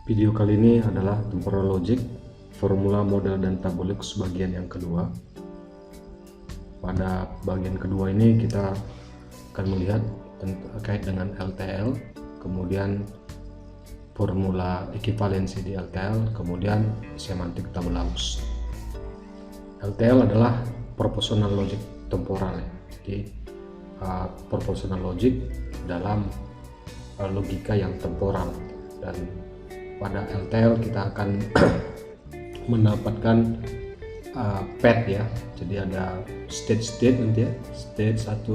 Video kali ini adalah temporal logic, formula, model, dan tabulix bagian yang kedua. Pada bagian kedua ini kita akan melihat terkait dengan LTL, kemudian formula ekivalensi di LTL, kemudian semantik tabulaux. LTL adalah proportional logic temporal ya. Jadi proportional logic dalam logika yang temporal, dan pada LTL kita akan mendapatkan pad ya. Jadi ada state nanti ya, state 1,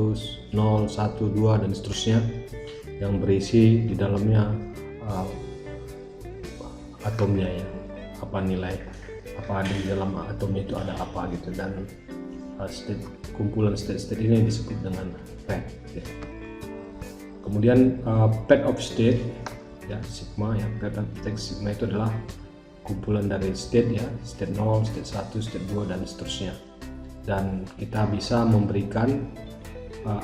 0, 1, 2 dan seterusnya, yang berisi di dalamnya atomnya ya, apa nilai apa ada di dalam atomnya itu, ada apa gitu, dan kumpulan state ini disebut dengan pad ya. Kemudian pad of state ya, sigma ya, pad of sigma itu adalah kumpulan dari state ya, state 0, state 1, state 2 dan seterusnya. Dan kita bisa memberikan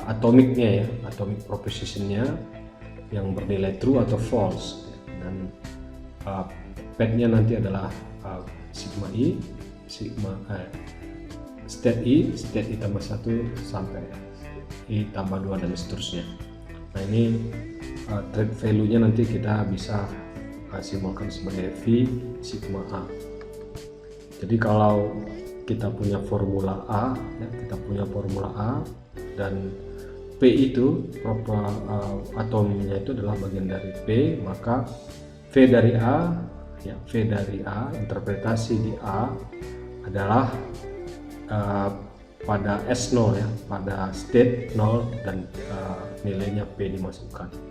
atomiknya ya, atomic propositionnya yang bernilai true atau false, dan padnya nanti adalah sigma i, state i tambah 1 sampai i tambah 2 dan seterusnya. Nah ini trade value nya nanti kita bisa simbolkan sebagai V sigma A. Jadi kalau kita punya formula A ya, dan P itu atomnya itu adalah bagian dari P, maka V dari A ya, interpretasi di A adalah pada S0 ya, pada state 0 dan nilainya P dimasukkan.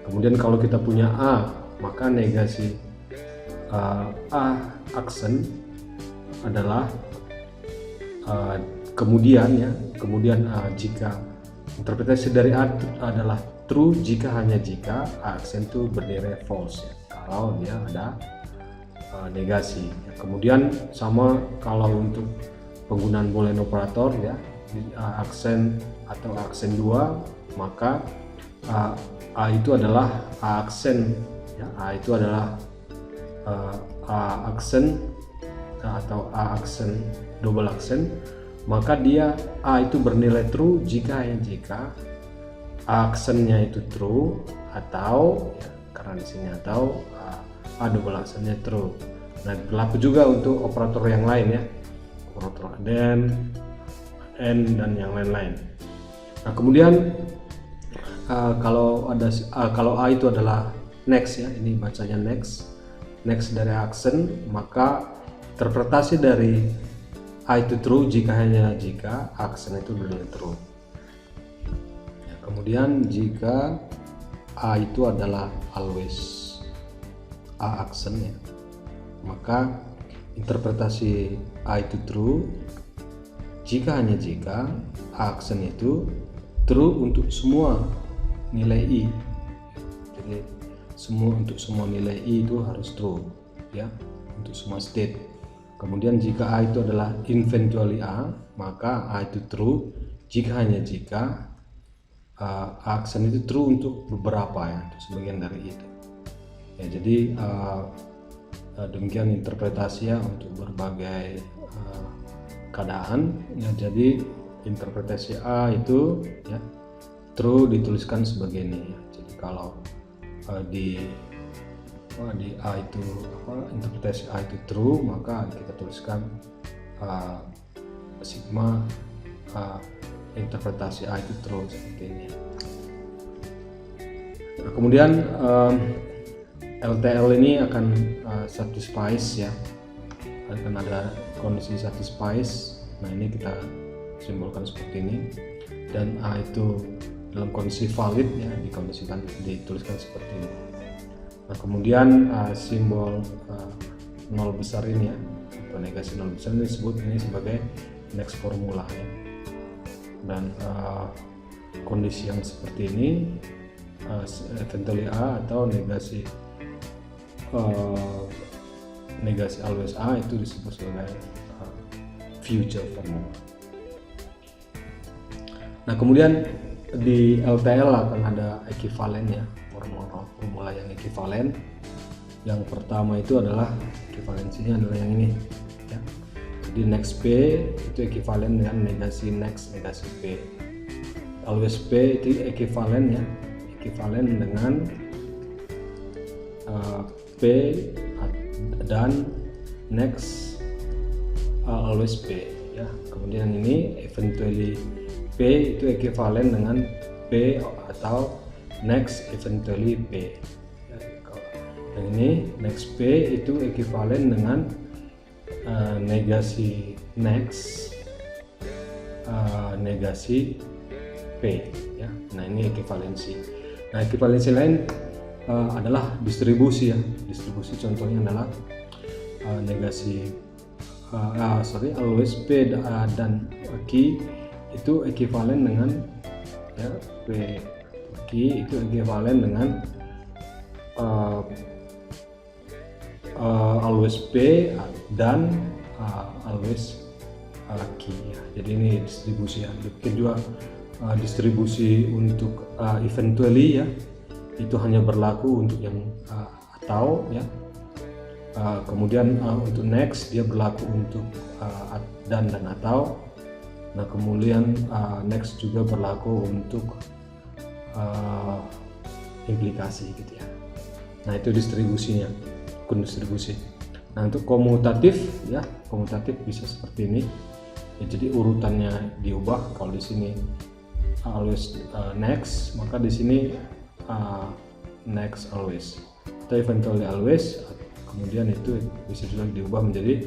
Kemudian kalau kita punya A, maka negasi A aksen adalah kemudian jika interpretasi dari A adalah true jika hanya jika A aksen itu bernilai false ya, kalau dia ada negasi. Kemudian sama kalau untuk penggunaan boolean operator ya, A aksen atau A aksen 2, maka A itu adalah A aksen ya, A itu adalah A aksen atau A aksen double aksen, maka dia A itu bernilai true jika A aksennya itu true, atau ya, karena di sini atau A double aksennya true. Nah berlaku juga untuk operator yang lain ya, operator then, and dan yang lain-lain. Nah kemudian kalau A itu adalah next ya, ini bacanya next dari aksen, maka interpretasi dari A itu true jika aksen itu bernilai true. Ya, kemudian jika A itu adalah always A aksen ya, maka interpretasi A itu true jika A aksen itu true untuk semua nilai i. Jadi untuk semua nilai i itu harus true ya, untuk semua state. Kemudian jika A itu adalah eventually A, maka A itu true jika A aksen itu true untuk beberapa ya, untuk sebagian dari itu ya. Jadi demikian interpretasinya untuk berbagai keadaan ya. Jadi interpretasi A itu ya true dituliskan sebagai ini ya. Jadi kalau di A itu interpretasi A itu true, maka kita tuliskan sigma interpretasi A itu true seperti ini. Nah, kemudian LTL ini akan satisfies ya, akan ada kondisi satisfies. Nah ini kita simbolkan seperti ini, dan A itu dalam kondisi valid ya, dituliskan seperti ini. Nah kemudian simbol 0 besar ini ya, atau negasi 0 besar ini disebut ini sebagai next formula ya. Dan kondisi yang seperti ini eventually A atau negasi always A itu disebut sebagai future formula. Nah kemudian di LTL akan ada ekivalen ya, formula yang ekivalen. Yang pertama itu adalah ekivalensinya adalah yang ini ya. Jadi next P itu ekivalen dengan negasi next negasi P. Always P itu ekivalen ya, ekivalen dengan P dan next always P ya. Kemudian ini eventually P itu ekivalen dengan P atau next eventually P ya. Yang ini next P itu ekivalen dengan negasi next negasi P ya. Nah ini ekivalensi. Nah ekivalensi lain adalah distribusi ya. Distribusi contohnya adalah negasi always P dan Q itu ekivalen dengan ya, P Q itu ekivalen dengan always P dan always Q ya. Jadi ini distribusi ya. Mungkin juga distribusi untuk eventually ya, itu hanya berlaku untuk yang atau ya. Kemudian untuk next dia berlaku untuk dan atau. Nah kemudian next juga berlaku untuk implikasi gitu ya. Nah itu distribusinya, hukum distribusi. Nah untuk komutatif ya, komutatif bisa seperti ini ya, jadi urutannya diubah. Kalau di sini always next, maka di sini next always atau eventually always. Kemudian itu bisa juga diubah menjadi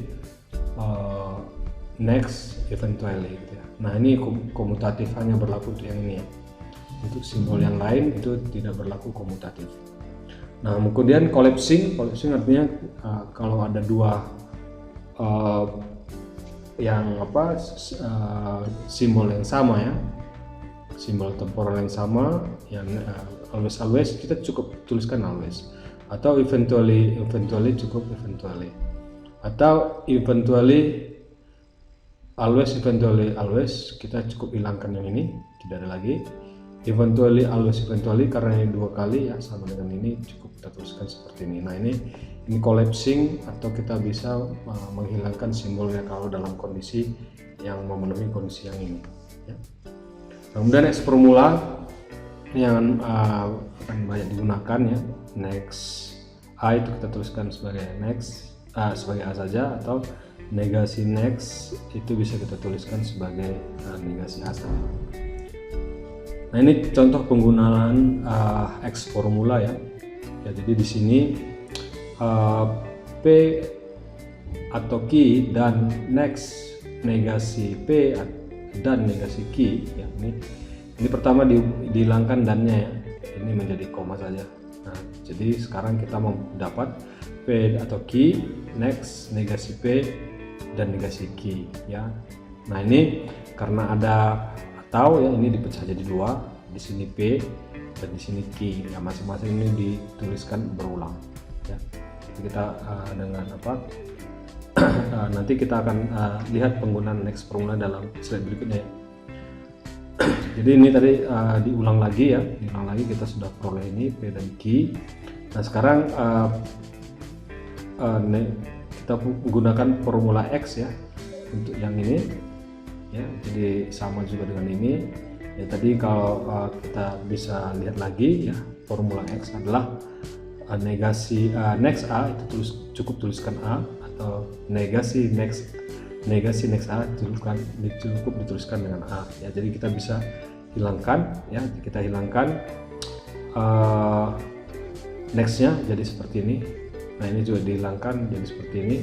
next eventually gitu ya. Nah ini komutatif, hanya berlaku untuk yang ini ya. Untuk simbol yang lain itu tidak berlaku komutatif. Nah kemudian collapsing artinya kalau ada dua simbol yang sama ya, simbol temporal yang sama, yang always kita cukup tuliskan always, atau eventually cukup eventually, atau eventually always kita cukup hilangkan yang ini, tidak ada lagi. Eventually karena ini dua kali ya, sama dengan ini, cukup kita tuliskan seperti ini. Nah ini collapsing, atau kita bisa menghilangkan simbolnya kalau dalam kondisi yang memenuhi kondisi yang ini ya. Kemudian next formula yang akan banyak digunakan ya, next A itu kita tuliskan sebagai next sebagai A saja, atau negasi next itu bisa kita tuliskan sebagai negasi A saja. Nah ini contoh penggunaan X formula ya. Jadi di sini P atau Q dan next negasi P dan negasi Q ya, ini pertama dihilangkan dannya ya, ini menjadi koma saja. Nah jadi sekarang kita mau dapat P atau Q, next negasi P dan negasi Q ya. Nah ini karena ada atau ya, ini dipecah jadi dua, di sini P dan di sini Q ya, masing-masing ini dituliskan berulang ya. Jadi kita dengan apa nanti kita akan lihat penggunaan next formula dalam slide berikutnya ya. Jadi ini tadi diulang lagi ya, kita sudah peroleh ini P dan Q. Nah sekarang kita gunakan formula X ya untuk yang ini ya, jadi sama juga dengan ini ya. Tadi kalau kita bisa lihat lagi ya, formula X adalah negasi next A itu cukup tuliskan A, atau negasi next A cukup dituliskan dengan A ya. Jadi kita bisa hilangkan ya, kita hilangkan nextnya jadi seperti ini. Nah ini juga dihilangkan jadi seperti ini.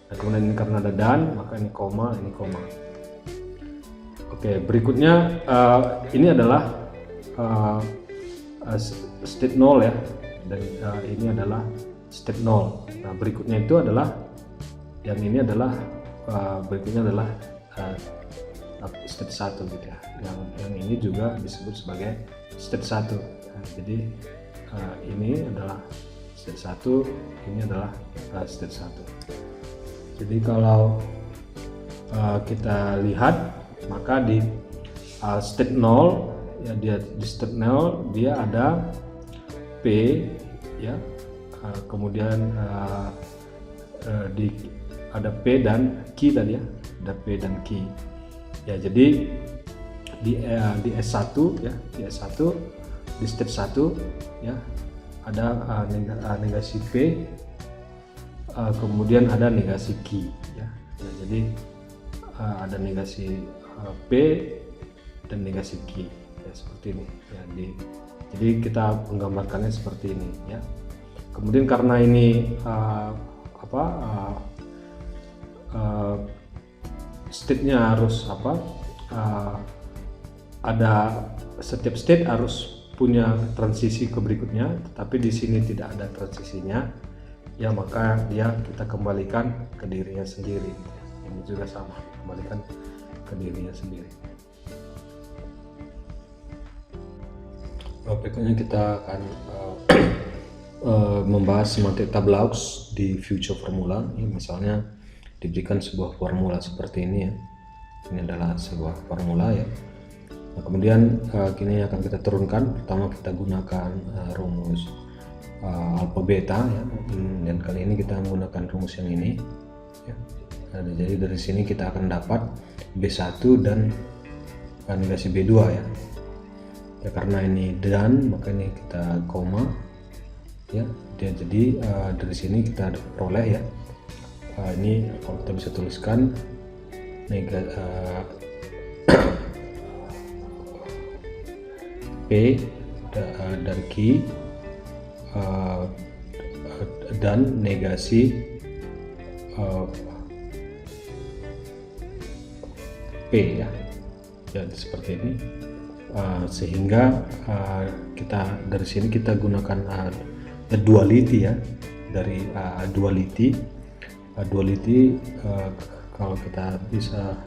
Nah, kemudian ini karena ada dan, maka ini koma, ini koma. Oke, berikutnya ini adalah state 0 ya, dan ini adalah state 0. Nah berikutnya itu adalah yang ini adalah berikutnya adalah state 1 gitu ya. Yang ini juga disebut sebagai state 1. Nah, jadi ini adalah state 1, ini adalah state 1. Jadi kalau kita lihat, maka di state 0 ya, dia di state 0 dia ada P ya, kemudian ada P dan Q tadi ya, ada P dan Q ya. Jadi di S1 ya, di S1 di step 1 ya ada negasi P, kemudian ada negasi Q ya. Jadi ada negasi P dan negasi Q ya, seperti ini ya. Jadi kita menggambarkannya seperti ini ya. Kemudian karena ini state-nya harus ada setiap state harus punya transisi ke berikutnya, tetapi di sini tidak ada transisinya ya, maka kita kembalikan ke dirinya sendiri. Ini juga sama, kembalikan ke dirinya sendiri. Berikutnya kita akan membahas semantik tableaux di future formula. Ini misalnya diberikan sebuah formula seperti ini ya. Ini adalah sebuah formula ya. Nah, kemudian kini akan kita turunkan. Pertama kita gunakan rumus alpha beta ya. Dan kali ini kita menggunakan rumus yang ini ya. Nah, jadi dari sini kita akan dapat B1 dan negasi B2 ya. Ya, karena ini dan maka ini kita koma ya. Jadi dari sini kita peroleh ya. Ini kalau kita bisa tuliskan P dari Q dan negasi P ya. Jadi seperti ini. Sehingga kita dari sini kita gunakan duality ya. Dari duality kalau kita bisa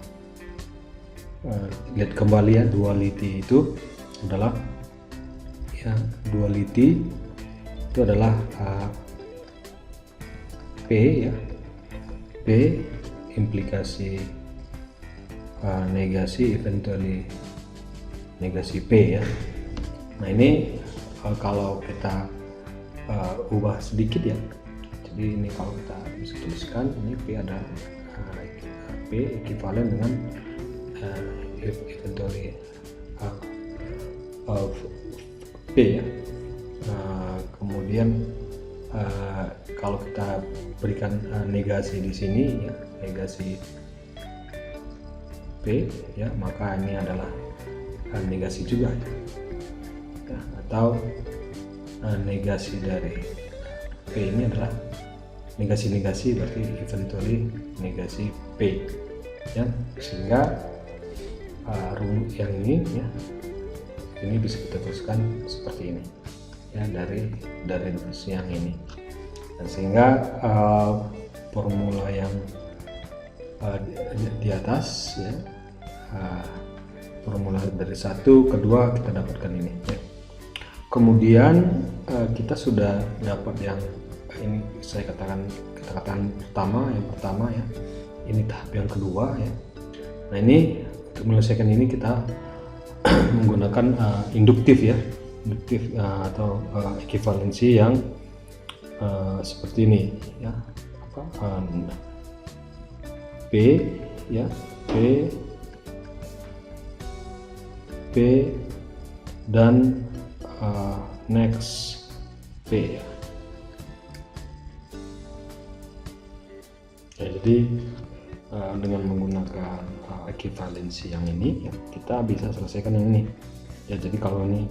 lihat kembali ya, duality itu adalah ya, duality itu adalah P ya, P implikasi negasi eventually negasi P ya. Nah ini kalau kita ubah sedikit ya, jadi ini kalau kita bisa tuliskan ini P ada P ekivalen dengan eventually P ya. Kemudian kalau kita berikan negasi di sini ya, negasi P ya, maka ini adalah negasi juga ya. Atau negasi dari P ini adalah negasi-negasi, berarti eventually negasi P ya. Sehingga rumus yang ini ya, ini bisa kita tuliskan seperti ini ya, dari rumus yang ini. Dan sehingga formula yang di atas ya, formula dari 1 ke 2 kita dapatkan ini ya. Kemudian kita sudah dapat yang ini, saya katakan yang pertama ya, ini tahap yang kedua ya. Nah ini untuk menyelesaikan ini kita menggunakan induktif ya, induktif atau ekivalensi yang seperti ini ya, P ya, P dan next P ya. Jadi dengan menggunakan ekivalensi yang ini ya, kita bisa selesaikan yang ini ya. Jadi kalau ini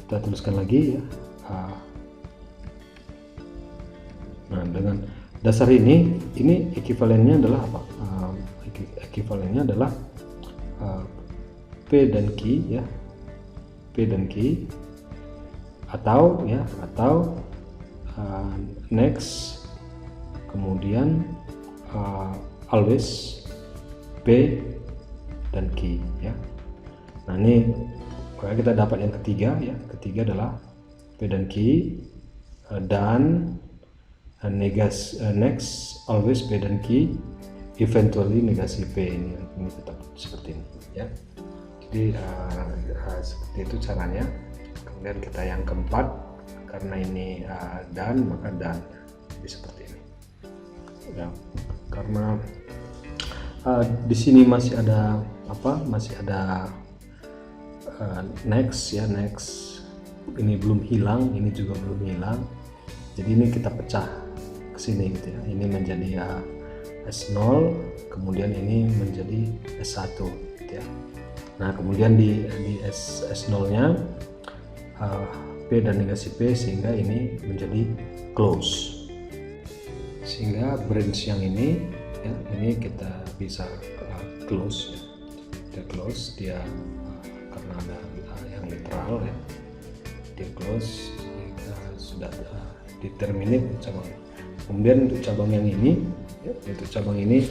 kita tuliskan lagi ya, nah dengan dasar ini ekivalennya adalah apa? Ekivalennya adalah P dan Q ya, P dan Q atau next kemudian always P dan Q ya. Nah ini kita dapat yang ketiga ya, ketiga adalah P dan Q dan next always P dan Q eventually negasi P, ini tetap seperti ini ya. Jadi seperti itu caranya. Kemudian kita yang keempat karena ini dan, maka dan. Jadi seperti ini ya. Karena di sini masih ada next ya, next ini belum hilang, ini juga belum hilang. Jadi ini kita pecah ke sini gitu ya. Ini menjadi S0, kemudian ini menjadi S1 gitu ya. Nah, kemudian di S0-nya P dan negasi P, sehingga ini menjadi close. Sehingga branch yang ini ya, ini kita bisa close ya. Kita close dia karena ada yang literal ya. Dia close, kita sudah determinate cabang. Kemudian untuk cabang yang ini ya, itu cabang ini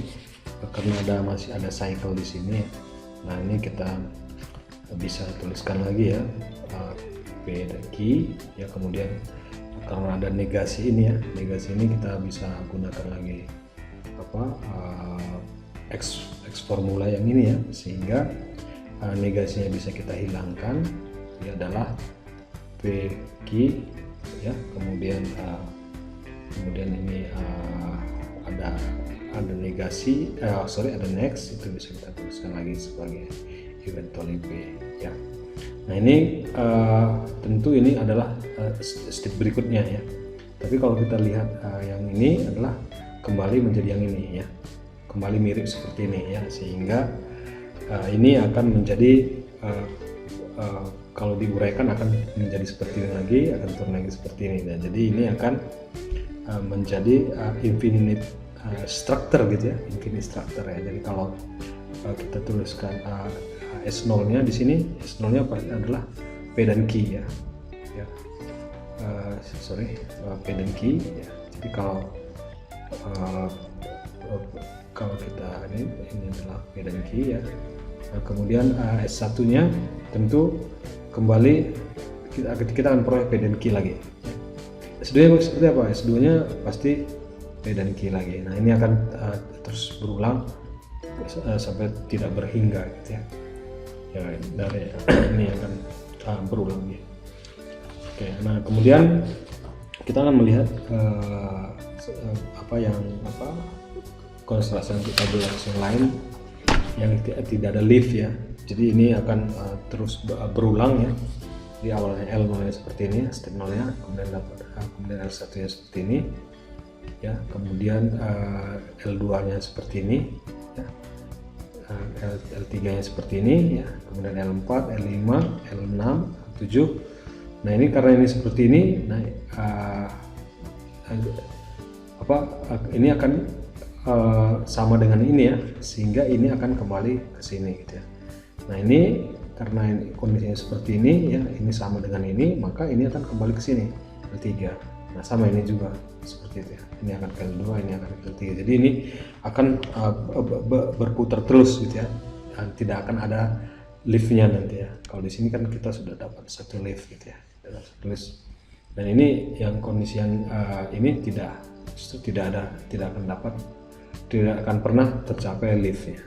karena masih ada cycle di sini ya. Nah, ini kita bisa tuliskan lagi ya, P dan Q ya. Kemudian karena ada negasi ini ya, negasi ini kita bisa gunakan lagi X formula yang ini ya, sehingga negasinya bisa kita hilangkan. Ini adalah P Q ya. Kemudian ini ada negasi, ada next, itu bisa kita tuliskan lagi sebagai eventually P ya. Nah, ini tentu ini adalah step berikutnya ya. Tapi kalau kita lihat yang ini adalah kembali menjadi yang ini ya, kembali mirip seperti ini ya, sehingga ini akan menjadi kalau diuraikan akan menjadi seperti ini lagi, akan turun lagi seperti ini. Dan jadi ini akan menjadi infinite structure gitu ya, infinite structure ya. Jadi kalau kita tuliskan S0-nya di sini, S0-nya adalah P dan Q ya. P dan Q ya. Jadi kalau kita ini adalah P dan Q ya. Nah, kemudian S1-nya tentu kembali kita akan peroleh P dan Q lagi. S2-nya seperti apa? S2-nya pasti P dan Q lagi. Nah, ini akan terus berulang sampai tidak berhingga gitu ya. Ya, dari ini akan berulang ya. Oke, nah kemudian kita akan melihat konstelasi tabulasi yang lain yang tidak ada leaf ya. Jadi ini akan terus berulang ya. Di awalnya L mulai seperti ini, step 0-nya, kemudian L1 nya seperti ini ya, kemudian L2-nya seperti ini ya. L3-nya seperti ini ya, kemudian L4, L5, L6, L7. Nah, ini karena ini seperti ini, nah ini akan sama dengan ini ya, sehingga ini akan kembali ke sini gitu ya. Nah, ini karena kondisinya seperti ini ya, ini sama dengan ini, maka ini akan kembali ke sini L3. Nah, sama ini juga seperti itu ya. Ini akan ke L2, ini akan ke L3. Jadi ini akan berputar terus gitu ya. Dan tidak akan ada liftnya nanti ya. Kalau di sini kan kita sudah dapat satu lift gitu ya. Dan ini yang kondisi yang ini tidak akan pernah tercapai liftnya.